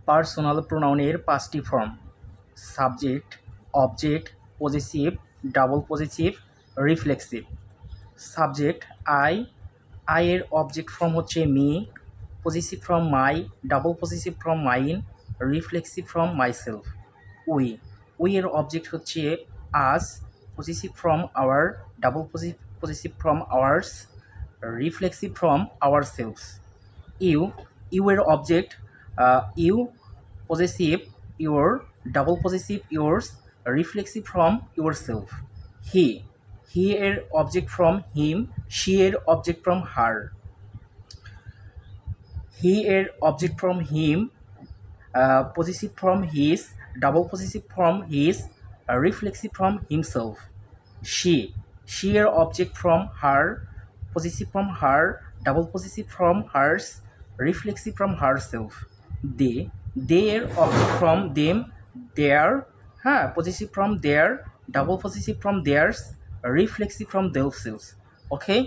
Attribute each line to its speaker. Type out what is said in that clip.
Speaker 1: Personal প্রোনাউনের পাঁচটি form: subject, object, possessive, double possessive, reflexive. Subject I এর object form হচ্ছে me, possessive form my, double possessive form mine, reflexive form myself. We এর object হচ্ছে us, possessive form our, double possessive form ours, reflexive form ourselves. You এর object you, possessive your, double possessive yours, reflexive form yourself. He এর object form him, she এর object form her. He এর object form him, possessive form his, double possessive form his, reflexive form himself. She এর object form her, possessive form her, double possessive form hers, reflexive form herself. They এর object form them, their, হ্যাঁ, possessive form their, double possessive form theirs, reflexive form themselves. Okay.